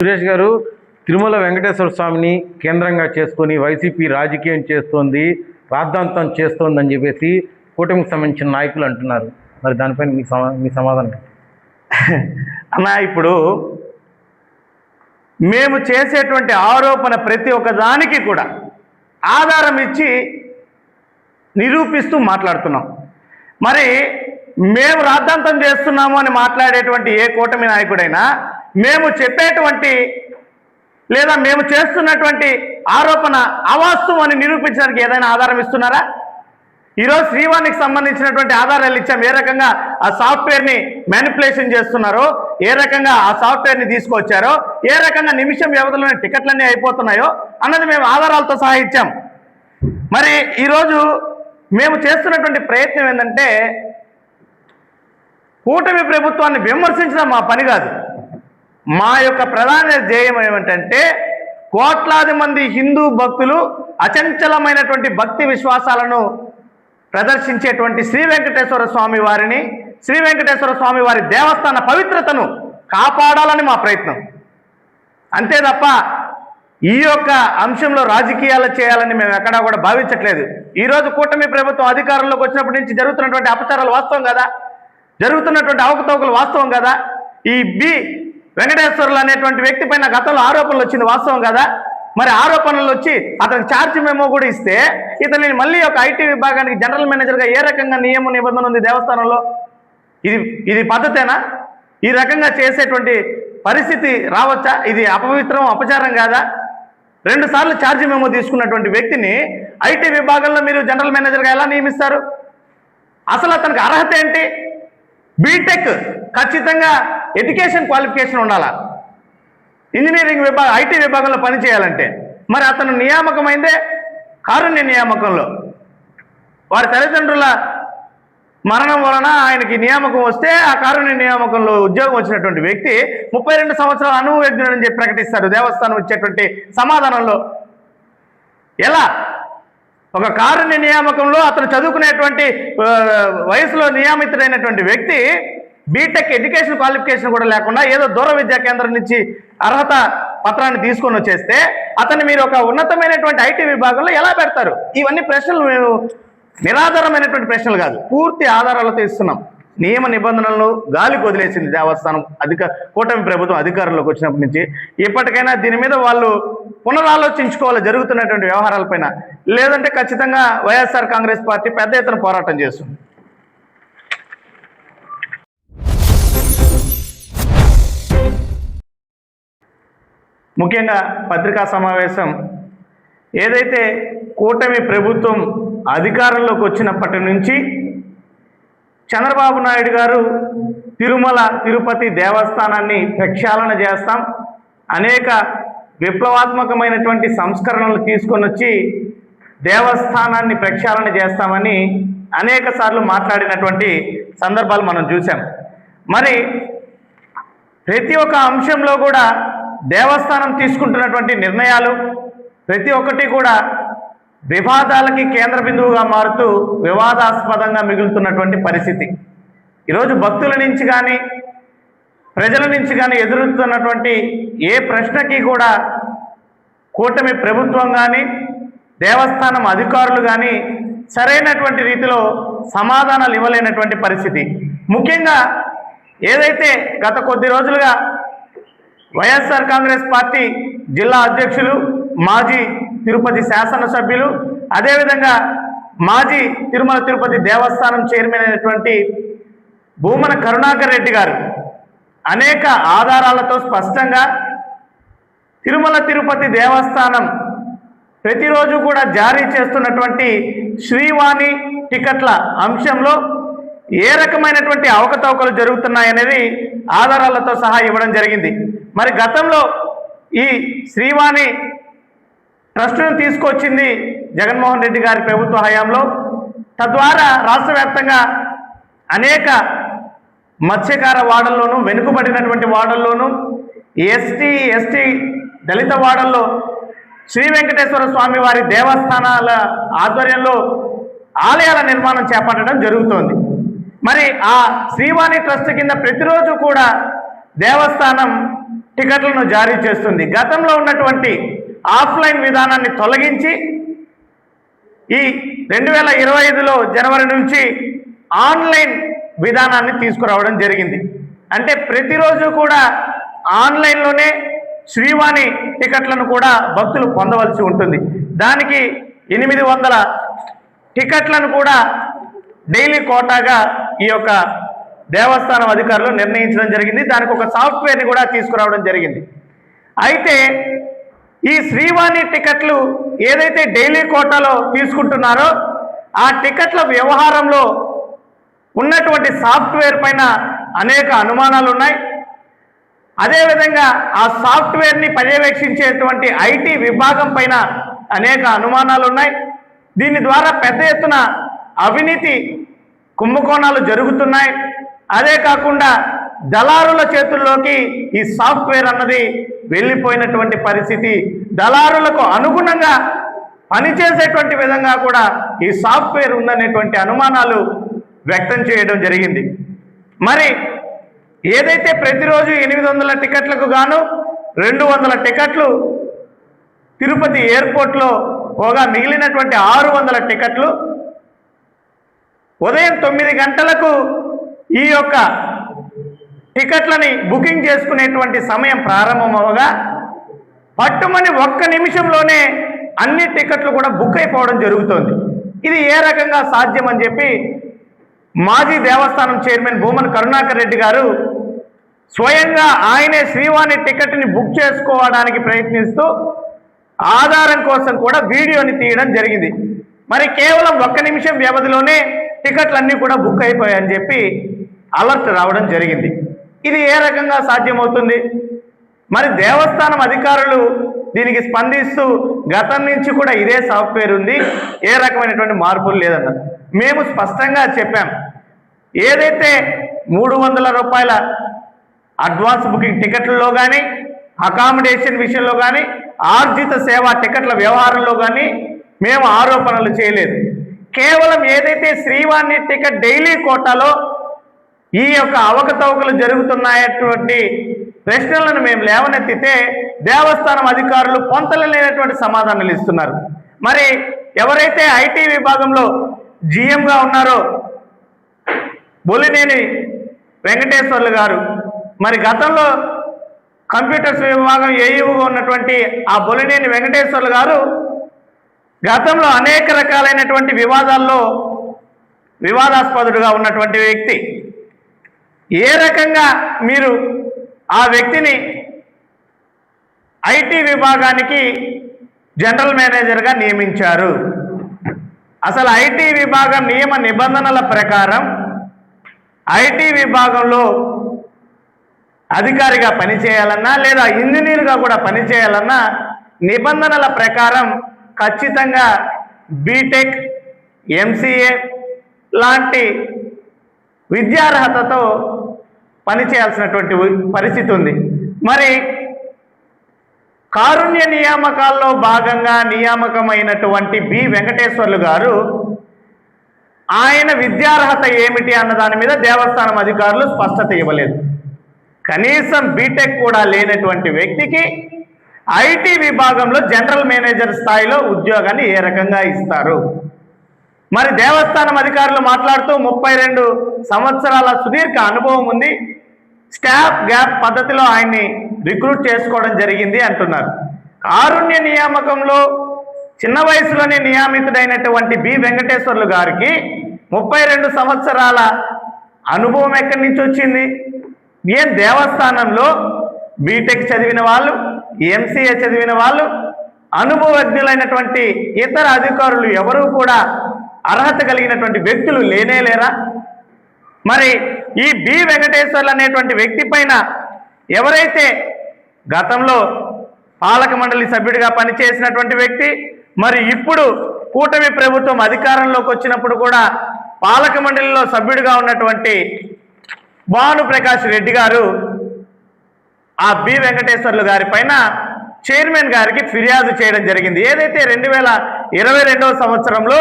సురేష్ గారు, తిరుమల వెంకటేశ్వర స్వామిని కేంద్రంగా చేసుకొని వైసీపీ రాజకీయం చేస్తోంది, రాద్ధాంతం చేస్తోందని చెప్పేసి కూటమికి సంబంధించిన నాయకులు అంటున్నారు. మరి దానిపైన మీ సమాధానం? అన్న, ఇప్పుడు మేము చేసేటువంటి ఆరోపణ ప్రతి ఒక్క దానికి కూడా ఆధారం ఇచ్చి నిరూపిస్తూ మాట్లాడుతున్నాం. మరి మేము రాద్ధాంతం చేస్తున్నాము అని మాట్లాడేటువంటి ఏ కూటమి నాయకుడైనా మేము చెప్పేటువంటి లేదా మేము చేస్తున్నటువంటి ఆరోపణ అవాస్తవం అని నిరూపించడానికి ఏదైనా ఆధారం ఇస్తున్నారా? ఈరోజు శ్రీవాణికి సంబంధించినటువంటి ఆధారాలు ఇచ్చాం. ఏ రకంగా ఆ సాఫ్ట్వేర్ని మ్యానిపులేషన్ చేస్తున్నారో, ఏ రకంగా ఆ సాఫ్ట్వేర్ని తీసుకొచ్చారో, ఏ రకంగా నిమిషం వ్యవధిలోనే టికెట్లన్నీ అయిపోతున్నాయో అన్నది మేము ఆధారాలతో సహా ఇచ్చాం. మరి ఈరోజు మేము చేస్తున్నటువంటి ప్రయత్నం ఏంటంటే, కూటమి ప్రభుత్వాన్ని విమర్శించడం మా పని కాదు. మా యొక్క ప్రధాన ధ్యేయం ఏమిటంటే, కోట్లాది మంది హిందూ భక్తులు అచంచలమైనటువంటి భక్తి విశ్వాసాలను ప్రదర్శించేటువంటి శ్రీ వెంకటేశ్వర స్వామి వారిని, శ్రీ వెంకటేశ్వర స్వామి వారి దేవస్థాన పవిత్రతను కాపాడాలని మా ప్రయత్నం. అంతే తప్ప ఈ యొక్క అంశంలో రాజకీయాలు చేయాలని మేము ఎక్కడా కూడా భావించట్లేదు. ఈరోజు కూటమి ప్రభుత్వం అధికారంలోకి వచ్చినప్పటి నుంచి జరుగుతున్నటువంటి అపచారాలు వాస్తవం కదా, జరుగుతున్నటువంటి అవకతవకలు వాస్తవం కదా, ఈ వెంకటేశ్వర్లు అనేటువంటి వ్యక్తి పైన గతంలో ఆరోపణలు వచ్చింది వాస్తవం కదా. మరి ఆరోపణలు వచ్చి అతనికి ఛార్జ్ మెమో కూడా ఇస్తే ఇతన్ని మళ్ళీ ఒక ఐటీ విభాగానికి జనరల్ మేనేజర్గా ఏ రకంగా నియమ నిబంధన ఉంది దేవస్థానంలో? ఇది పద్ధతేనా? ఈ రకంగా చేసేటువంటి పరిస్థితి రావచ్చా? ఇది అపవిత్రం, అపచారం కాదా? 2 సార్లు ఛార్జ్ మెమో తీసుకున్నటువంటి వ్యక్తిని ఐటీ విభాగంలో మీరు జనరల్ మేనేజర్గా ఎలా నియమిస్తారు? అసలు అతనికి అర్హత ఏంటి? బీటెక్, ఖచ్చితంగా ఎడ్యుకేషన్ క్వాలిఫికేషన్ ఉండాలా ఇంజనీరింగ్ విభాగం, ఐటీ విభాగంలో పనిచేయాలంటే. మరి అతను నియామకమైందే కారుణ్య నియామకంలో. వారి తల్లిదండ్రుల మరణం వలన ఆయనకి నియామకం వస్తే ఆ కారుణ్య నియామకంలో ఉద్యోగం వచ్చినటువంటి వ్యక్తి 32 సంవత్సరాల అనుభవజ్ఞుడని చెప్పి ప్రకటిస్తారు దేవస్థానం ఇచ్చేటువంటి సమాధానంలో. ఎలా? ఒక కారుణ్య నియామకంలో అతను చదువుకునేటువంటి వయసులో నియమితుడైనటువంటి వ్యక్తి బీటెక్ ఎడ్యుకేషన్ క్వాలిఫికేషన్ కూడా లేకుండా ఏదో దూర విద్యా కేంద్రం నుంచి అర్హత పత్రాన్ని తీసుకొని వచ్చేస్తే అతన్ని మీరు ఒక ఉన్నతమైనటువంటి ఐటీ విభాగంలో ఎలా పెడతారు? ఇవన్నీ ప్రశ్నలు మేము నిరాధారమైనటువంటి ప్రశ్నలు కాదు, పూర్తి ఆధారాలతో ఇస్తున్నాం. నియమ నిబంధనలను గాలికి వదిలేసింది దేవస్థానం కూటమి ప్రభుత్వం అధికారంలోకి వచ్చినప్పటి నుంచి. ఇప్పటికైనా దీని మీద వాళ్ళు పునరాలోచించుకోవాలి జరుగుతున్నటువంటి వ్యవహారాలపైన. లేదంటే ఖచ్చితంగా వైఎస్ఆర్ కాంగ్రెస్ పార్టీ పెద్ద ఎత్తున పోరాటం చేస్తుంది. ముఖ్యంగా పత్రికా సమావేశం ఏదైతే కూటమి ప్రభుత్వం అధికారంలోకి వచ్చినప్పటి నుంచి చంద్రబాబు నాయుడు గారు తిరుమల తిరుపతి దేవస్థానాన్ని ప్రక్షాళన చేస్తాం, అనేక విప్లవాత్మకమైనటువంటి సంస్కరణలు తీసుకొని వచ్చి దేవస్థానాన్ని ప్రక్షాళన చేస్తామని అనేక సార్లు మాట్లాడినటువంటి సందర్భాలు మనం చూసాం. మరి ప్రతి ఒక్క అంశంలో కూడా దేవస్థానం తీసుకుంటున్నటువంటి నిర్ణయాలు ప్రతి ఒక్కటి కూడా వివాదాలకి కేంద్ర బిందువుగా మారుతూ వివాదాస్పదంగా మిగులుతున్నటువంటి పరిస్థితి. ఈరోజు భక్తుల నుంచి కానీ ప్రజల నుంచి కానీ ఎదురుతున్నటువంటి ఏ ప్రశ్నకి కూడా కూటమి ప్రభుత్వం కానీ దేవస్థానం అధికారులు కానీ సరైనటువంటి రీతిలో సమాధానాలు ఇవ్వలేనటువంటి పరిస్థితి. ముఖ్యంగా ఏదైతే గత కొద్ది రోజులుగా వైఎస్ఆర్ కాంగ్రెస్ పార్టీ జిల్లా అధ్యక్షులు, మాజీ తిరుపతి శాసనసభ్యులు, అదేవిధంగా మాజీ తిరుమల తిరుపతి దేవస్థానం చైర్మన్ అయినటువంటి భూమన కరుణాకర్ రెడ్డి గారు అనేక ఆధారాలతో స్పష్టంగా తిరుమల తిరుపతి దేవస్థానం ప్రతిరోజు కూడా జారీ చేస్తున్నటువంటి శ్రీవాణి టికెట్ల అంశంలో ఏ రకమైనటువంటి అవకతవకలు జరుగుతున్నాయనేది ఆధారాలతో సహా ఇవ్వడం జరిగింది. మరి గతంలో ఈ శ్రీవాణి ట్రస్టును తీసుకొచ్చింది జగన్మోహన్ రెడ్డి గారి ప్రభుత్వ హయాంలో. తద్వారా రాష్ట్ర వ్యాప్తంగా అనేక మత్స్యకార వాడల్లోనూ, వెనుకబడినటువంటి వాడల్లోనూ, ఎస్టీ దళిత వాడల్లో శ్రీ వెంకటేశ్వర స్వామి వారి దేవస్థానాల ఆధ్వర్యంలో ఆలయాల నిర్మాణం చేపట్టడం జరుగుతోంది. మరి ఆ శ్రీవాణి ట్రస్ట్ కింద ప్రతిరోజు కూడా దేవస్థానం టికెట్లను జారీ చేస్తుంది. గతంలో ఉన్నటువంటి ఆఫ్లైన్ విధానాన్ని తొలగించి ఈ 2025లో జనవరి నుంచి ఆన్లైన్ విధానాన్ని తీసుకురావడం జరిగింది. అంటే ప్రతిరోజు కూడా ఆన్లైన్లోనే శ్రీవాణి టికెట్లను కూడా భక్తులు పొందవలసి ఉంటుంది. దానికి 800 టికెట్లను కూడా డైలీ కోటాగా ఈ యొక్క దేవస్థానం అధికారులు నిర్ణయించడం జరిగింది. దానికి ఒక సాఫ్ట్వేర్ని కూడా తీసుకురావడం జరిగింది. అయితే ఈ శ్రీవాణి టికెట్లు ఏదైతే డైలీ కోటాలో తీసుకుంటున్నారో ఆ టికెట్ల వ్యవహారంలో ఉన్నటువంటి సాఫ్ట్వేర్ పైన అనేక అనుమానాలు ఉన్నాయి. అదేవిధంగా ఆ సాఫ్ట్వేర్ని పర్యవేక్షించేటువంటి ఐటీ విభాగం పైన అనేక అనుమానాలు ఉన్నాయి. దీని ద్వారా పెద్ద ఎత్తున అవినీతి కుంభకోణాలు జరుగుతున్నాయి. అదే కాకుండా దళారుల చేతుల్లోకి ఈ సాఫ్ట్వేర్ అన్నది వెళ్ళిపోయినటువంటి పరిస్థితి, దళారులకు అనుగుణంగా పనిచేసేటువంటి విధంగా కూడా ఈ సాఫ్ట్వేర్ ఉందనేటువంటి అనుమానాలు వ్యక్తం చేయడం జరిగింది. మరి ఏదైతే ప్రతిరోజు 800 టికెట్లకు గాను 200 టికెట్లు తిరుపతి ఎయిర్పోర్ట్లో పోగా మిగిలినటువంటి 600 టికెట్లు ఉదయం 9 గంటలకు ఈ యొక్క టికెట్లని బుకింగ్ చేసుకునేటువంటి సమయం ప్రారంభమవగా పట్టుమని 1 నిమిషంలోనే అన్ని టికెట్లు కూడా బుక్ అయిపోవడం జరుగుతోంది. ఇది ఏ రకంగా సాధ్యం అని చెప్పి మాజీ దేవస్థానం చైర్మన్ భూమన కరుణాకర్ రెడ్డి గారు స్వయంగా ఆయనే శ్రీవాణి టికెట్ని బుక్ చేసుకోవడానికి ప్రయత్నిస్తూ ఆధారం కోసం కూడా వీడియోని తీయడం జరిగింది. మరి కేవలం 1 నిమిషం వ్యవధిలోనే టికెట్లన్నీ కూడా బుక్ అయిపోయాయని చెప్పి అలర్ట్ రావడం జరిగింది. ఇది ఏ రకంగా సాధ్యమవుతుంది? మరి దేవస్థానం అధికారులు దీనికి స్పందిస్తూ గతం నుంచి కూడా ఇదే సాఫ్ట్వేర్ ఉంది, ఏ రకమైనటువంటి మార్పులు లేదన్నారు. మేము స్పష్టంగా చెప్పాం, ఏదైతే 300 రూపాయల అడ్వాన్స్ బుకింగ్ టికెట్లలో కానీ, అకామిడేషన్ విషయంలో కానీ, ఆర్జిత సేవా టికెట్ల వ్యవహారంలో కానీ మేము ఆరోపణలు చేయలేదు. కేవలం ఏదైతే శ్రీవాణి టికెట్ డైలీ కోటాలో ఈ యొక్క అవకతవకలు జరుగుతున్నాయటువంటి ప్రశ్నలను మేము లేవనెత్తితే దేవస్థానం అధికారులు పొంతలేనటువంటి సమాధానాలు ఇస్తున్నారు. మరి ఎవరైతే ఐటీ విభాగంలో జీఎంగా ఉన్నారో బొలినేని వెంకటేశ్వర్లు గారు, మరి గతంలో కంప్యూటర్స్ విభాగం ఏఈఓగా ఉన్నటువంటి ఆ బొలినేని వెంకటేశ్వర్లు గారు గతంలో అనేక రకాలైనటువంటి వివాదాల్లో వివాదాస్పదుడుగా ఉన్నటువంటి వ్యక్తి. ఏ రకంగా మీరు ఆ వ్యక్తిని ఐటీ విభాగానికి జనరల్ మేనేజర్గా నియమించారు? అసలు ఐటీ విభాగం నియమ నిబంధనల ప్రకారం ఐటీ విభాగంలో అధికారిగా పనిచేయాలన్నా లేదా ఇంజనీర్గా కూడా పనిచేయాలన్నా నిబంధనల ప్రకారం ఖచ్చితంగా బీటెక్, ఎంసీఏ లాంటి విద్యార్హతతో పనిచేయాల్సినటువంటి పరిస్థితి ఉంది. మరి కారుణ్య నియామకాల్లో భాగంగా నియామకమైనటువంటి బి వెంకటేశ్వర్లు గారు ఆయన విద్యార్హత ఏమిటి అన్న దాని మీద దేవస్థానం అధికారులు స్పష్టత ఇవ్వలేదు. కనీసం బీటెక్ కూడా లేనటువంటి వ్యక్తికి ఐటీ విభాగంలో జనరల్ మేనేజర్ స్థాయిలో ఉద్యోగాన్ని ఏ రకంగా ఇస్తారు? మరి దేవస్థానం అధికారులు మాట్లాడుతూ 32 సంవత్సరాల సుదీర్ఘ అనుభవం ఉంది, స్టాఫ్ గ్యాప్ పద్ధతిలో ఆయన్ని రిక్రూట్ చేసుకోవడం జరిగింది అంటున్నారు. కారుణ్య నియామకంలో చిన్న వయసులోనే నియమితుడైనటువంటి బి వెంకటేశ్వర్లు గారికి 32 సంవత్సరాల అనుభవం ఎక్కడి నుంచి వచ్చింది? ఏం దేవస్థానంలో బీటెక్ చదివిన వాళ్ళు, ఎంసీఏ చదివిన వాళ్ళు, అనుభవజ్ఞులైనటువంటి ఇతర అధికారులు ఎవరూ కూడా అర్హత కలిగినటువంటి వ్యక్తులు లేనేలేరా? మరి ఈ బి వెంకటేశ్వర్లు అనేటువంటి వ్యక్తి పైన ఎవరైతే గతంలో పాలక మండలి సభ్యుడిగా పనిచేసినటువంటి వ్యక్తి, మరి ఇప్పుడు కూటమి ప్రభుత్వం అధికారంలోకి వచ్చినప్పుడు కూడా పాలక మండలిలో సభ్యుడిగా ఉన్నటువంటి భానుప్రకాష్ రెడ్డి గారు ఆ బి వెంకటేశ్వర్లు గారి పైన చైర్మన్ గారికి ఫిర్యాదు చేయడం జరిగింది. ఏదైతే 2022 సంవత్సరంలో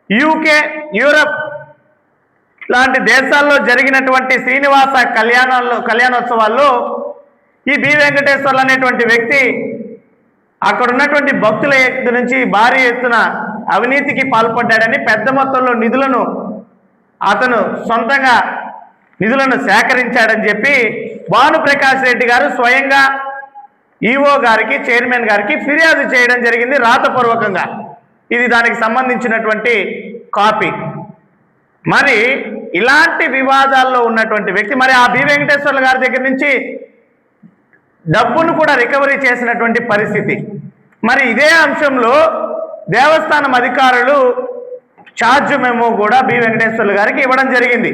యూకే, యూరప్ లాంటి దేశాల్లో జరిగినటువంటి శ్రీనివాస కళ్యాణోత్సవాల్లో ఈ బి వెంకటేశ్వర్లు అనేటువంటి వ్యక్తి అక్కడ ఉన్నటువంటి భక్తుల నుంచి భారీ ఎత్తున అవినీతికి పాల్పడ్డాడని పెద్ద మొత్తంలో నిధులను అతను సొంతంగా నిధులను సేకరించాడని చెప్పి భానుప్రకాష్ రెడ్డి గారు స్వయంగా ఈఓ గారికి చైర్మన్ గారికి ఫిర్యాదు చేయడం జరిగింది రాతపూర్వకంగా. ఇది దానికి సంబంధించినటువంటి కాపీ. మరి ఇలాంటి వివాదాల్లో ఉన్నటువంటి వ్యక్తి మరి ఆ బి వెంకటేశ్వర్లు గారి దగ్గర నుంచి డబ్బును కూడా రికవరీ చేసినటువంటి పరిస్థితి. మరి ఇదే అంశంలో దేవస్థానం అధికారులు ఛార్జ్ మెమో కూడా బి వెంకటేశ్వర్లు గారికి ఇవ్వడం జరిగింది.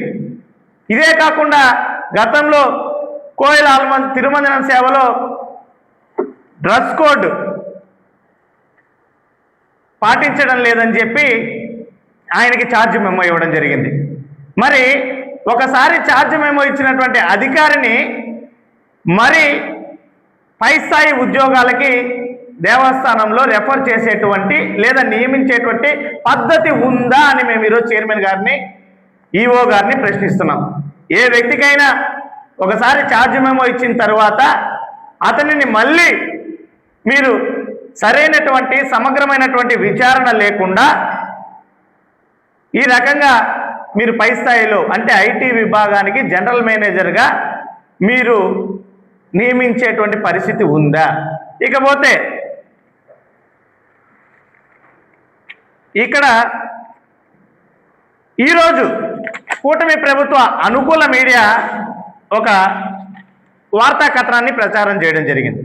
ఇదే కాకుండా గతంలో కోయిల తిరుమంజనం సేవలో డ్రెస్ కోడ్ పాటించడం లేదని చెప్పి ఆయనకి ఛార్జ్ మెమో ఇవ్వడం జరిగింది. మరి ఒకసారి ఛార్జ్ మెమో ఇచ్చినటువంటి అధికారిని మరి పై స్థాయి ఉద్యోగాలకి దేవస్థానంలో రెఫర్ చేసేటువంటి లేదా నియమించేటువంటి పద్ధతి ఉందా అని మేము ఈరోజు చైర్మన్ గారిని ఈఓ గారిని ప్రశ్నిస్తున్నాం. ఏ వ్యక్తికైనా ఒకసారి ఛార్జ్ మెమో ఇచ్చిన తర్వాత అతనిని మళ్ళీ మీరు సరైనటువంటి సమగ్రమైనటువంటి విచారణ లేకుండా ఈ రకంగా మీరు పై స్థాయిలో అంటే ఐటీ విభాగానికి జనరల్ మేనేజర్గా మీరు నియమించేటువంటి పరిస్థితి ఉందా? ఇకపోతే ఇక్కడ ఈరోజు కూటమి ప్రభుత్వ అనుకూల మీడియా ఒక వార్తా కథనాన్ని ప్రచారం చేయడం జరిగింది.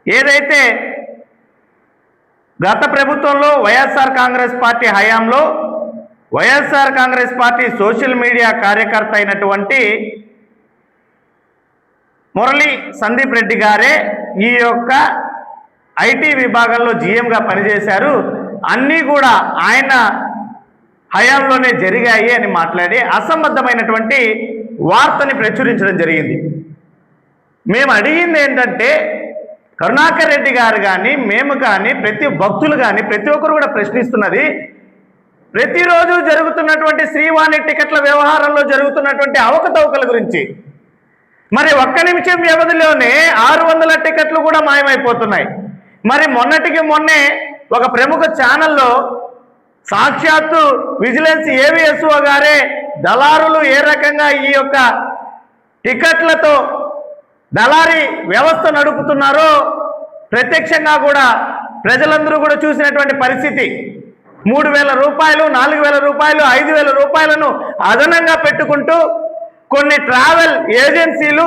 ఏదైతే గత ప్రభుత్వంలో వైఎస్ఆర్ కాంగ్రెస్ పార్టీ హయాంలో YSR Congress party social media కార్యకర్త అయినటువంటి మురళీ సందీప్ రెడ్డి గారే ఈ యొక్క ఐటీ విభాగంలో జీఎంగా పనిచేశారు, అన్నీ కూడా ఆయన హయాంలోనే జరిగాయి అని మాట్లాడి అసంబద్ధమైనటువంటి వార్తని ప్రచురించడం జరిగింది. మేము అడిగింది ఏంటంటే కరుణాకర్ రెడ్డి గారు కానీ మేము కానీ ప్రతి భక్తులు కానీ ప్రతి ఒక్కరు కూడా ప్రశ్నిస్తున్నది ప్రతిరోజు జరుగుతున్నటువంటి శ్రీవాణి టికెట్ల వ్యవహారంలో జరుగుతున్నటువంటి అవకతవకల గురించి. మరి ఒక్క నిమిషం వ్యవధిలోనే 600 టికెట్లు కూడా మాయమైపోతున్నాయి. మరి మొన్నటికి మొన్నే ఒక ప్రముఖ ఛానల్లో సాక్షాత్తు విజిలెన్స్ ఏవిఎస్ఓ గారే దళారులు ఏ రకంగా ఈ యొక్క టికెట్లతో దళారీ వ్యవస్థ నడుపుతున్నారో ప్రత్యక్షంగా కూడా ప్రజలందరూ కూడా చూసినటువంటి పరిస్థితి. 3,000 రూపాయలు, 4,000 రూపాయలు, 5,000 రూపాయలను అదనంగా పెట్టుకుంటూ కొన్ని ట్రావెల్ ఏజెన్సీలు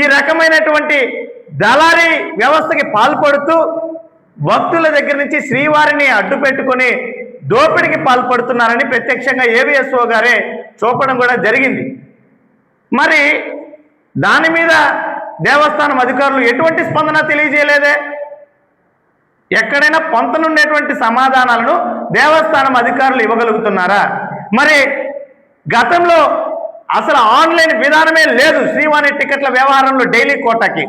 ఈ రకమైనటువంటి దళారీ వ్యవస్థకి పాల్పడుతూ భక్తుల దగ్గర నుంచి శ్రీవారిని అడ్డు పెట్టుకొని దోపిడికి పాల్పడుతున్నారని ప్రత్యక్షంగా ఏవిఎస్ఓ గారే చూపడం కూడా జరిగింది. మరి దాని మీద దేవస్థానం అధికారులు ఎటువంటి స్పందన తెలియజేయలేదే. ఎక్కడైనా పొంతనుండేటువంటి సమాధానాలను దేవస్థానం అధికారులు ఇవ్వగలుగుతున్నారా? మరి గతంలో అసలు ఆన్లైన్ విధానమే లేదు శ్రీవాణి టికెట్ల వ్యవహారంలో డైలీ కోటాకి.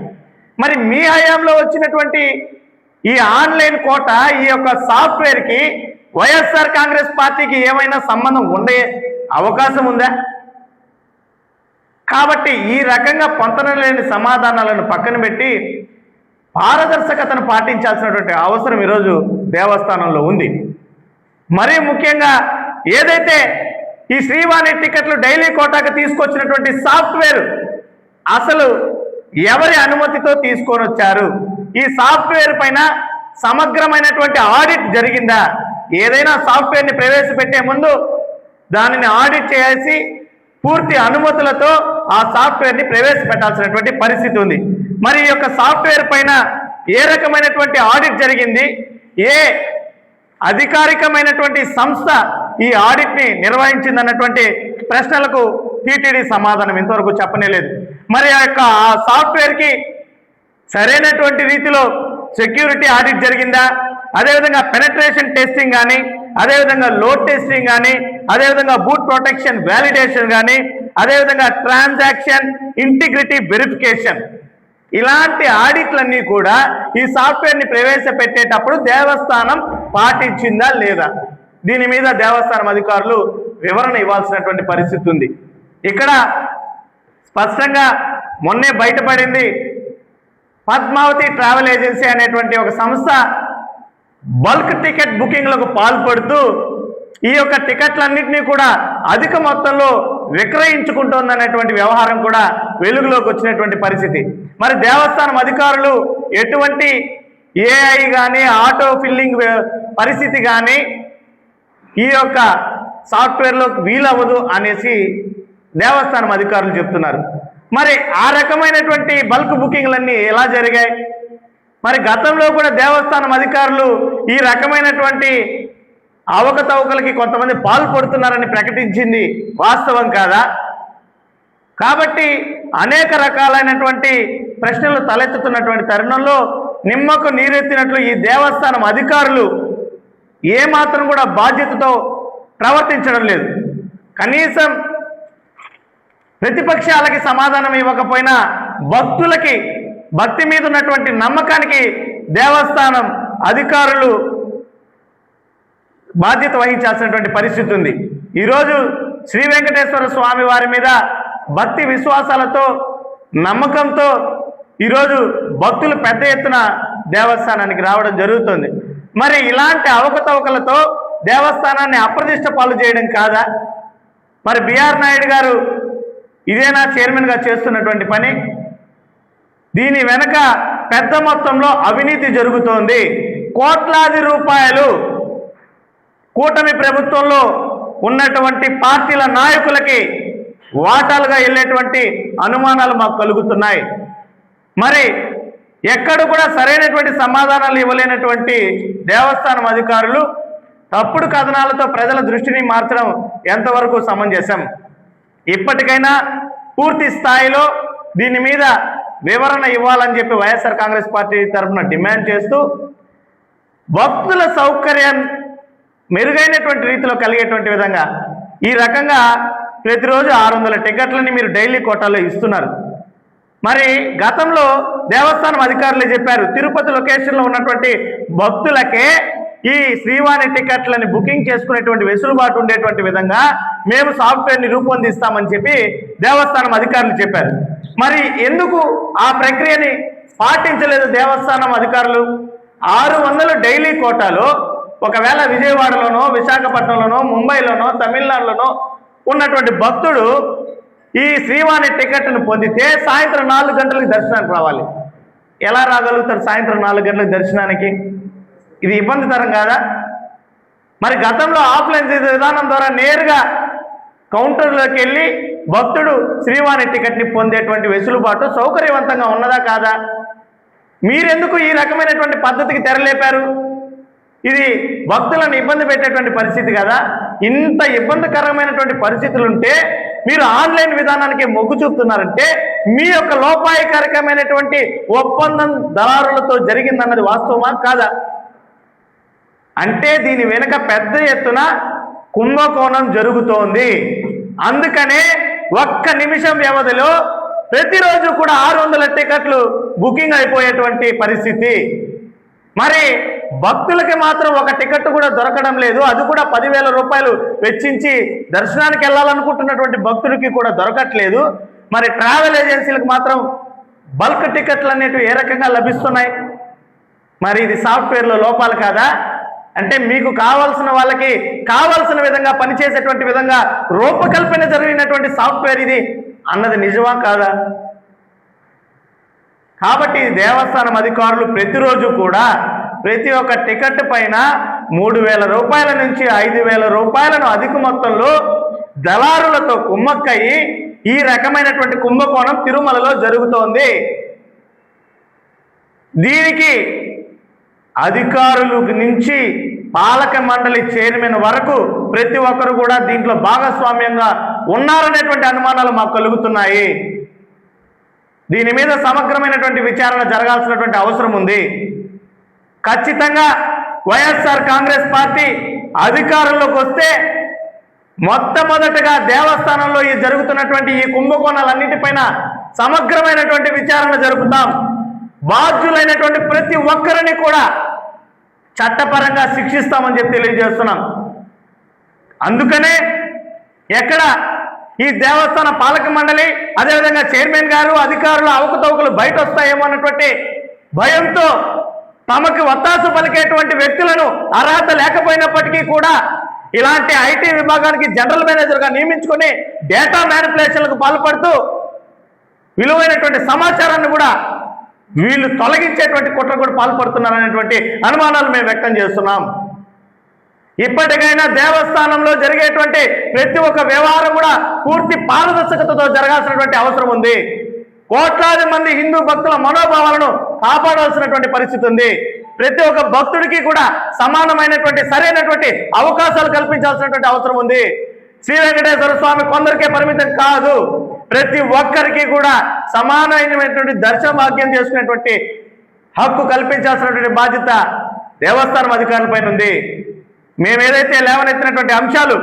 మరి మీ హయాంలో వచ్చినటువంటి ఈ ఆన్లైన్ కోట ఈ యొక్క సాఫ్ట్వేర్కి వైఎస్ఆర్ కాంగ్రెస్ పార్టీకి ఏమైనా సంబంధం ఉండే అవకాశం ఉందా? కాబట్టి ఈ రకంగా పొంతనలేని సమాధానాలను పక్కన పెట్టి పారదర్శకతను పాటించాల్సినటువంటి అవసరం ఈరోజు దేవస్థానంలో ఉంది. మరీ ముఖ్యంగా ఏదైతే ఈ శ్రీవాణి టికెట్లు డైలీ కోటాకు తీసుకొచ్చినటువంటి సాఫ్ట్వేర్ అసలు ఎవరి అనుమతితో తీసుకొని వచ్చారు? ఈ సాఫ్ట్వేర్ పైన సమగ్రమైనటువంటి ఆడిట్ జరిగిందా? ఏదైనా సాఫ్ట్వేర్ని ప్రవేశపెట్టే ముందు దానిని ఆడిట్ చేసి పూర్తి అనుమతులతో ఆ సాఫ్ట్వేర్ని ప్రవేశపెట్టాల్సినటువంటి పరిస్థితి ఉంది. మరి ఈ యొక్క సాఫ్ట్వేర్ పైన ఏ రకమైనటువంటి ఆడిట్ జరిగింది? ఏ అధికారికమైనటువంటి సంస్థ ఈ ఆడిట్ని నిర్వహించిందన్నటువంటి ప్రశ్నలకు టీటీడీ సమాధానం ఇంతవరకు చెప్పనేలేదు. మరి ఆ యొక్క సాఫ్ట్వేర్కి సరైనటువంటి రీతిలో సెక్యూరిటీ ఆడిట్ జరిగిందా? అదేవిధంగా పెనట్రేషన్ టెస్టింగ్ కానీ, అదేవిధంగా లోడ్ టెస్టింగ్ కానీ, అదేవిధంగా బూట్ ప్రొటెక్షన్ వ్యాలిడేషన్ కానీ, అదేవిధంగా ట్రాన్సాక్షన్ ఇంటిగ్రిటీ వెరిఫికేషన్, ఇలాంటి ఆడిట్లన్నీ కూడా ఈ సాఫ్ట్వేర్ని ప్రవేశపెట్టేటప్పుడు దేవస్థానం పాటించిందా లేదా? దీని మీద దేవస్థానం అధికారులు వివరణ ఇవ్వాల్సినటువంటి పరిస్థితి ఉంది. ఇక్కడ స్పష్టంగా మొన్నే బయటపడింది పద్మావతి ట్రావెల్ ఏజెన్సీ అనేటువంటి ఒక సంస్థ బల్క్ టికెట్ బుకింగ్లకు పాల్పడుతూ ఈ యొక్క టికెట్లన్నింటినీ కూడా అధిక మొత్తంలో విక్రయించుకుంటోందనేటువంటి వ్యవహారం కూడా వెలుగులోకి వచ్చినటువంటి పరిస్థితి. మరి దేవస్థానం అధికారులు ఎటువంటి ఏఐ కానీ ఆటో ఫిల్లింగ్ పరిస్థితి కానీ ఈ యొక్క సాఫ్ట్వేర్లో వీలవ్వదు అనేసి దేవస్థానం అధికారులు చెప్తున్నారు. మరి ఆ రకమైనటువంటి బల్క్ బుకింగ్లన్నీ ఎలా జరిగాయి? మరి గతంలో కూడా దేవస్థానం అధికారులు ఈ రకమైనటువంటి అవకతవకలకి కొంతమంది పాల్పడుతున్నారని ప్రకటించింది వాస్తవం కాదా? కాబట్టి అనేక రకాలైనటువంటి ప్రశ్నలు తలెత్తుతున్నటువంటి తరుణంలో నిమ్మకు నీరెత్తినట్లు ఈ దేవస్థానం అధికారులు ఏమాత్రం కూడా బాధ్యతతో ప్రవర్తించడం లేదు. కనీసం ప్రతిపక్షాలకి సమాధానం ఇవ్వకపోయినా భక్తులకి భక్తి మీద ఉన్నటువంటి నమ్మకానికి దేవస్థానం అధికారులు బాధ్యత వహించాల్సినటువంటి పరిస్థితి ఉంది. ఈరోజు శ్రీ వెంకటేశ్వర స్వామి వారి మీద భక్తి విశ్వాసాలతో నమ్మకంతో ఈరోజు భక్తులు పెద్ద ఎత్తున దేవస్థానానికి రావడం జరుగుతుంది. మరి ఇలాంటి అవకతవకలతో దేవస్థానాన్ని అప్రతిష్ట పాలు చేయడం కాదా? మరి బిఆర్ నాయుడు గారు ఇదేనా చైర్మన్గా చేస్తున్నటువంటి పని? దీని వెనక పెద్ద మొత్తంలో అవినీతి జరుగుతోంది. కోట్లాది రూపాయలు కూటమి ప్రభుత్వంలో ఉన్నటువంటి పార్టీల నాయకులకి వాటాలుగా వెళ్ళేటువంటి అనుమానాలు మాకు కలుగుతున్నాయి. మరి ఎక్కడ కూడా సరైనటువంటి సమాధానాలు ఇవ్వలేనటువంటి దేవస్థానం అధికారులు తప్పుడు కథనాలతో ప్రజల దృష్టిని మార్చడం ఎంతవరకు సమంజసం? ఇప్పటికైనా పూర్తి స్థాయిలో దీని మీద వివరణ ఇవ్వాలని చెప్పి వైఎస్ఆర్ కాంగ్రెస్ పార్టీ తరఫున డిమాండ్ చేస్తూ భక్తుల సౌకర్యం మెరుగైనటువంటి రీతిలో కలిగేటువంటి విధంగా ఈ రకంగా ప్రతిరోజు 600 టికెట్లని మీరు డైలీ కోటాలో ఇస్తున్నారు. మరి గతంలో దేవస్థానం అధికారులే చెప్పారు, తిరుపతి లొకేషన్లో ఉన్నటువంటి భక్తులకే ఈ శ్రీవాణి టికెట్లని బుకింగ్ చేసుకునేటువంటి వెసులుబాటు ఉండేటువంటి విధంగా మేము సాఫ్ట్వేర్ని రూపొందిస్తామని చెప్పి దేవస్థానం అధికారులు చెప్పారు. మరి ఎందుకు ఆ ప్రక్రియని పాటించలేదు దేవస్థానం అధికారులు? 600 డైలీ కోటాలో ఒకవేళ విజయవాడలోనో విశాఖపట్నంలోనో ముంబైలోనో తమిళనాడులోనో ఉన్నటువంటి భక్తుడు ఈ శ్రీవాణి టికెట్ను పొందితే సాయంత్రం 4 గంటలకు దర్శనానికి రావాలి. ఎలా రాగలుగుతారు సాయంత్రం 4 గంటలకు దర్శనానికి? ఇది ఇబ్బందికరం కాదా? మరి గతంలో ఆఫ్లైన్ విధానం ద్వారా నేరుగా కౌంటర్లోకి వెళ్ళి భక్తుడు శ్రీవాణి టికెట్ని పొందేటువంటి వెసులుబాటు సౌకర్యవంతంగా ఉన్నదా కాదా? మీరెందుకు ఈ రకమైనటువంటి పద్ధతికి తెరలేపారు? ఇది భక్తులను ఇబ్బంది పెట్టేటువంటి పరిస్థితి కదా. ఇంత ఇబ్బందికరమైనటువంటి పరిస్థితులు ఉంటే మీరు ఆన్లైన్ విధానానికి మొగ్గు చూపుతున్నారంటే మీ యొక్క లోపాయకరమైనటువంటి ఒప్పందం దళారులతో జరిగిందన్నది వాస్తవమా కాదా? అంటే దీని వెనుక పెద్ద ఎత్తున కుంభకోణం జరుగుతోంది. అందుకనే ఒక్క నిమిషం వ్యవధిలో ప్రతిరోజు కూడా 600 టికెట్లు బుకింగ్ అయిపోయేటువంటి పరిస్థితి. మరి భక్తులకి మాత్రం ఒక టికెట్ కూడా దొరకడం లేదు. అది కూడా 10,000 రూపాయలు వెచ్చించి దర్శనానికి వెళ్ళాలనుకుంటున్నటువంటి భక్తులకి కూడా దొరకట్లేదు. మరి ట్రావెల్ ఏజెన్సీలకు మాత్రం బల్క్ టికెట్లు అనేటివి ఏ రకంగా లభిస్తున్నాయి? మరి ఇది సాఫ్ట్వేర్లో లోపాలు కాదా? అంటే మీకు కావాల్సిన వాళ్ళకి కావాల్సిన విధంగా పనిచేసేటువంటి విధంగా రూపకల్పన జరిగినటువంటి సాఫ్ట్వేర్ ఇది అన్నది నిజమా కాదా? కాబట్టి దేవస్థానం అధికారులు ప్రతిరోజు కూడా ప్రతి ఒక్క టికెట్ పైన 3,000 రూపాయల నుంచి 5,000 రూపాయలను అధిక మొత్తంలో దళారులతో కుమ్మక్కయి ఈ రకమైనటువంటి కుంభకోణం తిరుమలలో జరుగుతోంది. దీనికి అధికారుల నుంచి పాలక మండలి చైర్మన్ వరకు ప్రతి ఒక్కరు కూడా దీంట్లో భాగస్వామ్యంగా ఉన్నారనేటువంటి అనుమానాలు మాకు కలుగుతున్నాయి. దీని మీద సమగ్రమైనటువంటి విచారణ జరగాల్సినటువంటి అవసరం ఉంది. ఖచ్చితంగా వైఎస్ఆర్ కాంగ్రెస్ పార్టీ అధికారంలోకి వస్తే మొట్టమొదటగా దేవస్థానంలో ఈ జరుగుతున్నటువంటి ఈ కుంభకోణాలన్నిటిపైన సమగ్రమైనటువంటి విచారణ జరుపుతాం. బాధ్యులైనటువంటి ప్రతి ఒక్కరిని కూడా చట్టపరంగా శిక్షిస్తామని చెప్పి తెలియజేస్తున్నాం. అందుకనే ఎక్కడ ఈ దేవస్థాన పాలక మండలి అదేవిధంగా చైర్మన్ గారు అధికారులు అవకతవకలు బయట వస్తాయేమో అన్నటువంటి భయంతో తమకు వత్తాసు పలికేటువంటి వ్యక్తులను అర్హత లేకపోయినప్పటికీ కూడా ఇలాంటి ఐటీ విభాగానికి జనరల్ మేనేజర్గా నియమించుకొని డేటా మ్యానిపులేషన్లకు పాల్పడుతూ విలువైనటువంటి సమాచారాన్ని కూడా వీళ్ళు తొలగించేటువంటి కుట్ర కూడా పాల్పడుతున్నారనేటువంటి అనుమానాలు మేము వ్యక్తం చేస్తున్నాం. ఇప్పటికైనా దేవస్థానంలో జరిగేటువంటి ప్రతి ఒక్క వ్యవహారం కూడా పూర్తి పారదర్శకతతో జరగాల్సినటువంటి అవసరం ఉంది. కోట్లాది మంది హిందూ భక్తుల మనోభావాలను కాపాడాల్సినటువంటి పరిస్థితి ఉంది. ప్రతి ఒక్క భక్తుడికి కూడా సమానమైనటువంటి సరైనటువంటి అవకాశాలు కల్పించాల్సినటువంటి అవసరం ఉంది. శ్రీ వెంకటేశ్వర స్వామి కొందరికే పరిమితం కాదు, ప్రతి ఒక్కరికి కూడా సమానమైనటువంటి దర్శన భాగ్యం చేసుకునేటువంటి హక్కు కల్పించాల్సినటువంటి బాధ్యత దేవస్థానం అధికారులపైన ఉంది. మేము ఏదైతే లేవనెత్తినటువంటి అంశాలు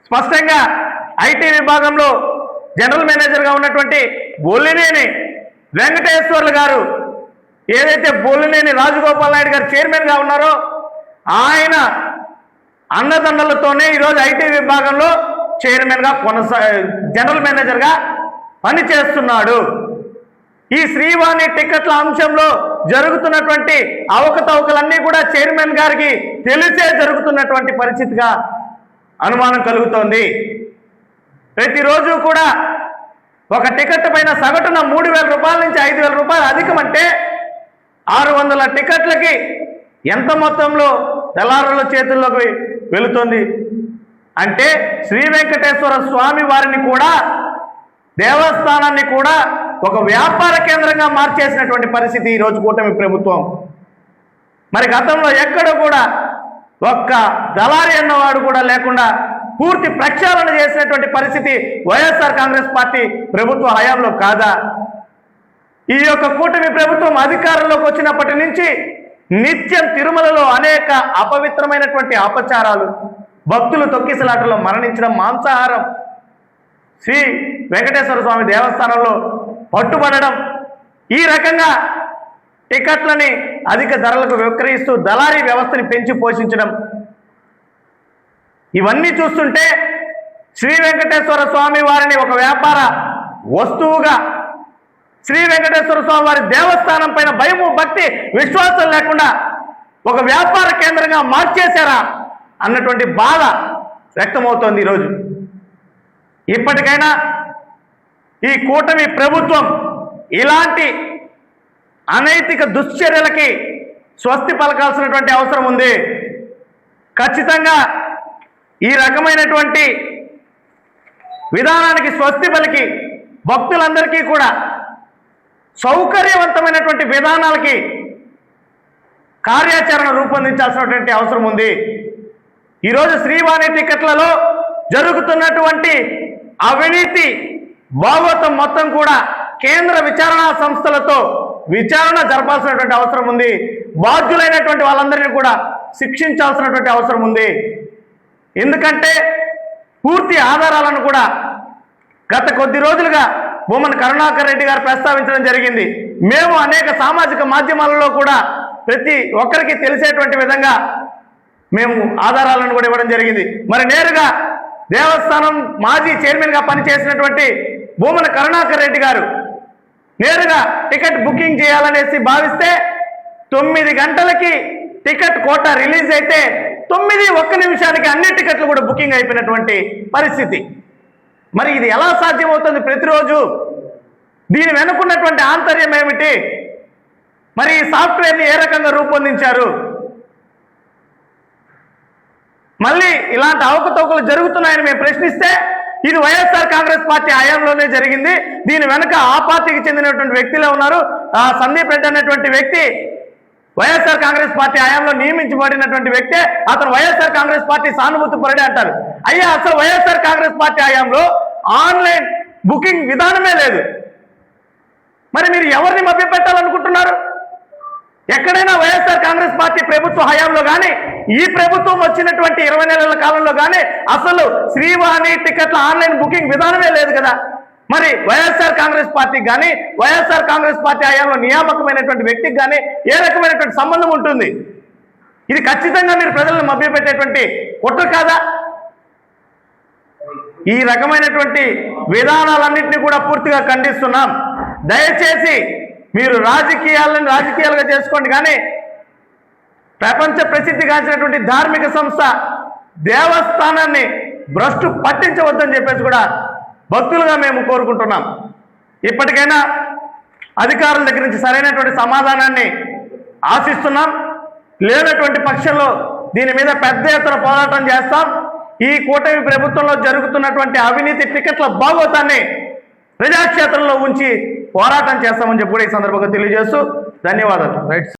స్పష్టంగా ఐటీ విభాగంలో జనరల్ మేనేజర్గా ఉన్నటువంటి బొల్లినేని వెంకటేశ్వర్లు గారు, ఏదైతే బొల్లినేని రాజగోపాల్ నాయుడు గారు చైర్మన్గా ఉన్నారో ఆయన అన్నదండలతోనే ఈరోజు ఐటీ విభాగంలో చైర్మన్గా జనరల్ మేనేజర్గా పనిచేస్తున్నాడు. ఈ శ్రీవాణి టికెట్ల అంశంలో జరుగుతున్నటువంటి అవకతవకలన్నీ కూడా చైర్మన్ గారికి తెలిసే జరుగుతున్నటువంటి పరిస్థితిగా అనుమానం కలుగుతోంది. ప్రతిరోజు కూడా ఒక టికెట్ పైన సగటున 3,000 రూపాయల నుంచి 5,000 రూపాయలు అధికమంటే 600 టికెట్లకి ఎంత మొత్తంలో దళారుల చేతుల్లోకి వెళుతుంది అంటే శ్రీ వెంకటేశ్వర స్వామి వారిని కూడా దేవస్థానాన్ని కూడా ఒక వ్యాపార కేంద్రంగా మార్చేసినటువంటి పరిస్థితి ఈరోజు కూటమి ప్రభుత్వం. మరి గతంలో ఎక్కడ కూడా ఒక్క దళారి అన్నవాడు కూడా లేకుండా పూర్తి ప్రక్షాళన చేసినటువంటి పరిస్థితి వైఎస్ఆర్ కాంగ్రెస్ పార్టీ ప్రభుత్వ హయాంలో కాదా? ఈ యొక్క కూటమి ప్రభుత్వం అధికారంలోకి వచ్చినప్పటి నుంచి నిత్యం తిరుమలలో అనేక అపవిత్రమైనటువంటి అపచారాలు, భక్తులు తొక్కిసలాటలో మరణించడం, మాంసాహారం, శ్రీ వెంకటేశ్వర స్వామి దేవస్థానంలో పట్టుబడడం, ఈ రకంగా టికెట్లని అధిక ధరలకు విక్రయిస్తూ దళారీ వ్యవస్థని పెంచి పోషించడం, ఇవన్నీ చూస్తుంటే శ్రీ వెంకటేశ్వర స్వామి వారిని ఒక వ్యాపార వస్తువుగా, శ్రీ వెంకటేశ్వర స్వామి వారి దేవస్థానం పైన భయము, భక్తి, విశ్వాసం లేకుండా ఒక వ్యాపార కేంద్రంగా మార్చేశారా అన్నటువంటి బాధ వ్యక్తమవుతోంది ఈరోజు. ఇప్పటికైనా ఈ కూటమి ప్రభుత్వం ఇలాంటి అనైతిక దుశ్చర్యలకి స్వస్తి పలకాల్సినటువంటి అవసరం ఉంది. ఖచ్చితంగా ఈ రకమైనటువంటి విధానానికి స్వస్తి పలికి భక్తులందరికీ కూడా సౌకర్యవంతమైనటువంటి విధానాలకి కార్యాచరణ రూపొందించాల్సినటువంటి అవసరం ఉంది. ఈరోజు శ్రీవాణి టికెట్లలో జరుగుతున్నటువంటి అవినీతి భాగవతం మొత్తం కూడా కేంద్ర విచారణా సంస్థలతో విచారణ జరపాల్సినటువంటి అవసరం ఉంది. బాధ్యులైనటువంటి వాళ్ళందరినీ కూడా శిక్షించాల్సినటువంటి అవసరం ఉంది. ఎందుకంటే పూర్తి ఆధారాలను కూడా గత కొద్ది రోజులుగా భూమన కరుణాకర్ రెడ్డి గారు ప్రస్తావించడం జరిగింది. మేము అనేక సామాజిక మాధ్యమాలలో కూడా ప్రతి ఒక్కరికి తెలిసేటువంటి విధంగా మేము ఆధారాలను కూడా ఇవ్వడం జరిగింది. మరి నేరుగా దేవస్థానం మాజీ చైర్మన్గా పనిచేసినటువంటి భూమన కరుణాకర్ రెడ్డి గారు నేరుగా టికెట్ బుకింగ్ చేయాలనేసి భావిస్తే 9 గంటలకి టికెట్ కోటా రిలీజ్ అయితే 9:01 అన్ని టికెట్లు కూడా బుకింగ్ అయిపోయినటువంటి పరిస్థితి. మరి ఇది ఎలా సాధ్యమవుతుంది ప్రతిరోజు? దీని వెనుకున్నటువంటి ఆంతర్యం ఏమిటి? మరి ఈ సాఫ్ట్వేర్ని ఏ రకంగా రూపొందించారు? మళ్ళీ ఇలాంటి అవకతవకలు జరుగుతున్నాయని మేము ప్రశ్నిస్తే ఇది వైఎస్ఆర్ కాంగ్రెస్ పార్టీ హయాంలోనే జరిగింది, దీని వెనుక ఆ పార్టీకి చెందినటువంటి వ్యక్తులే ఉన్నారు, ఆ సందీప్ రెడ్డి అనేటువంటి వ్యక్తి వైఎస్ఆర్ కాంగ్రెస్ పార్టీ హయాంలో నియమించబడినటువంటి వ్యక్తే, అతను వైఎస్ఆర్ కాంగ్రెస్ పార్టీ సానుభూతి పరుడే అంటారు. అయ్యా, అసలు వైఎస్ఆర్ కాంగ్రెస్ పార్టీ హయాంలో ఆన్లైన్ బుకింగ్ విధానమే లేదు. మరి మీరు ఎవరిని మభ్యపెట్టాలనుకుంటున్నారు? ఎక్కడైనా వైఎస్ఆర్ కాంగ్రెస్ పార్టీ ప్రభుత్వ హయాంలో కానీ ఈ ప్రభుత్వం వచ్చినటువంటి 20 నెలల కాలంలో కానీ అసలు శ్రీవాణి టికెట్ల ఆన్లైన్ బుకింగ్ విధానమే లేదు కదా. మరి వైఎస్ఆర్ కాంగ్రెస్ పార్టీకి కానీ వైఎస్ఆర్ కాంగ్రెస్ పార్టీ హయాంలో నియామకమైనటువంటి వ్యక్తికి కానీ ఏ రకమైనటువంటి సంబంధం ఉంటుంది? ఇది ఖచ్చితంగా మీరు ప్రజలను మభ్యపెట్టేటువంటి కుట్ర కాదా? ఈ రకమైనటువంటి విధానాలన్నింటినీ కూడా పూర్తిగా ఖండిస్తున్నాం. దయచేసి మీరు రాజకీయాలుగా చేసుకోండి, కానీ ప్రపంచ ప్రసిద్ధిగాంచినటువంటి ధార్మిక సంస్థ దేవస్థానాన్ని భ్రష్టు పట్టించవద్దని చెప్పేసి కూడా భక్తులుగా మేము కోరుకుంటున్నాం. ఇప్పటికైనా అధికారుల దగ్గర నుంచి సరైనటువంటి సమాధానాన్ని ఆశిస్తున్నాం. లేనటువంటి పక్షంలో దీని మీద పెద్ద ఎత్తున పోరాటం చేస్తాం. ఈ కూటమి ప్రభుత్వంలో జరుగుతున్నటువంటి అవినీతి టికెట్ల భాగోతాన్ని ప్రజాక్షేత్రంలో ఉంచి పోరాటం చేస్తామని చెప్పి కూడా ఈ సందర్భంగా తెలియజేస్తూ ధన్యవాదాలు. రైట్.